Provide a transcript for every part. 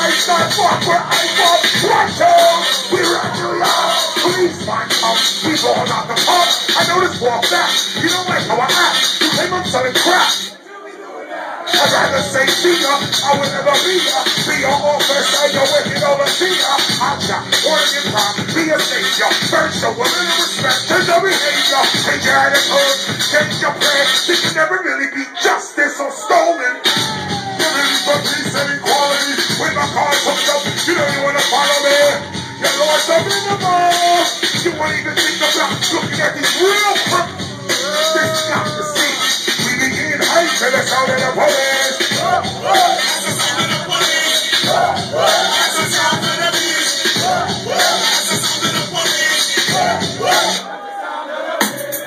life, not fuck where I fuck. Watch out, we're at New York. Please find out, we all out the pub. I know this walk back, you don't like how I act. You think I'm selling crap. I'd rather say see ya, I would never be ya. Be your officer, you're wicked over ya. I'm not wanting your time, be a savior. First, show a little respect to the behavior. Change your attitude, change your plan. This can never really be justice or stolen. Giving for peace and equality. When my car's hooked up, you know you wanna follow me. Your lord's up in the mall. You won't even think about looking at these real crooks. This not the scene. We begin hate to the sound of the police. That's the sound of the police. That's the sound of the beast. That's the sound of the police.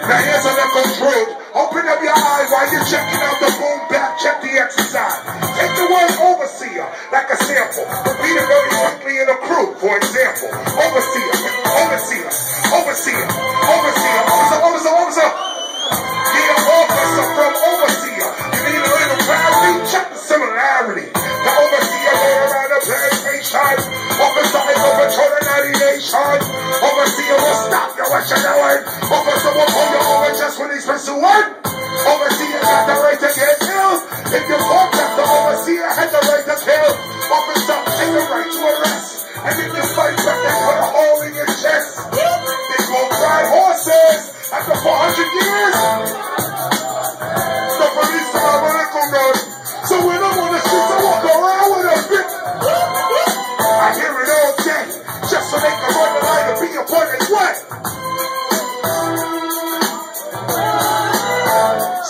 Now here's a local truth. Open up your eyes while you're checking out the boom bap. Check the exercise. Take the word overseer like a sample. Repeat it very quickly in a crew. For example, overseer, overseer, overseer, overseer, officer, officer. Yeah, officer from overseer. You need a little clarity? Check the similarity. The overseer later around the plantation. Officer is over patrolling 90 nations. Overseer will stop you what you're doing. Officer will pull you over just when he's pursuing. Overseer got the right to get ill. If you fuck up, the overseer had the right to kill. Officer has the right to arrest. And if you fight back, they put a hole in your chest. They won't ride horses. After 400 years, the police are a little gun. So when I'm on the streets, I walk around with a bit. I hear it all day, just so they can run the line and be a part of what?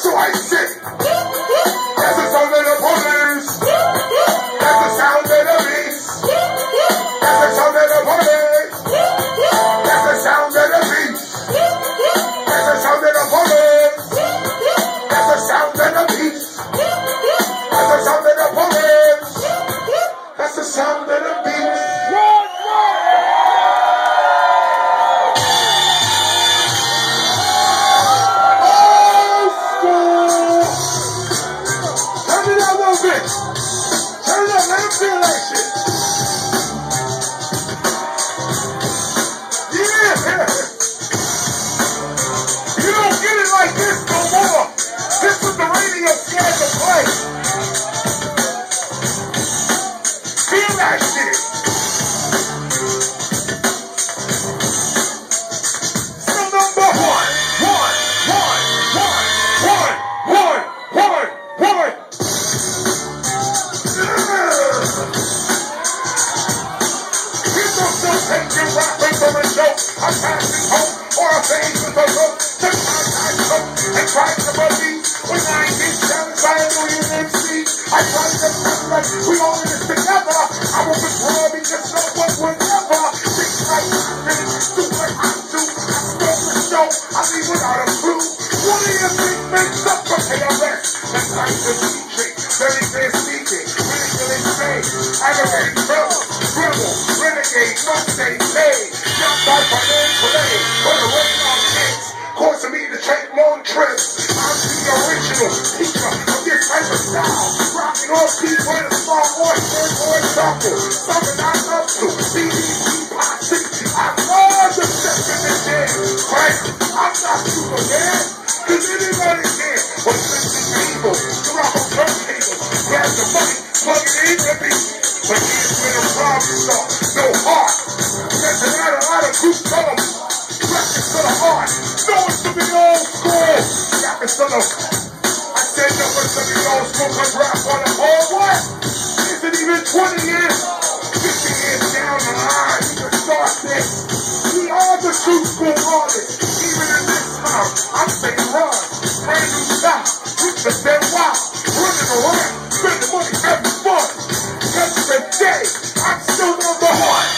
So I say, that's the sound of the police. That's the sound of the beast. That's the sound of the police. That's the sound of the beast. That's the sound of the police. That's the sound of the beast. That's the sound of the police. That's the sound of the beast. Old school. Turn it up a little bit. Turn it up, let him feel like shit. Yeah. You don't get it like this no more. This is the radio scared to play. Feel that shit. So number one. Here's no self-hating rapping from a joke. I'm passing home or a fade with a rope. Sometimes I choke and try to believe. When I get down by a million MCs, I try to feel like we all in this together. I won't withdraw because no one will ever think like I finish, do what I do. I stole the show, I leave without a clue. What do you think makes up for KRS? That's like the DJ, very fair speaking, ridiculous fame, aggravating trouble, dribble, renegade, must stay paid. Jump by financial aid, for the rain on kids, causing me to take long trips. I'm the original teacher of this type of style, rocking all people in a small orchard or a circle. Something I love to, BDP posse. I love the steps in the jam. Right? I'm not super man, cause anybody can. But listen, people, drop a turntable, grab the money, plug it in the beat. But here's where the problems are. No heart. There's not a lot of group colors. Practice for the heart. No one's to be old school. Rapping for the. I said no one's to be old school. Cause rap on the whole what? Is it even 20 years? 50 years down the line, you can start this. We are the true school artists. Even in this house, I'm saying run. Brand new style. Roots are dead wild. Running around. Spending money, having fun. Every day, I'm still number one.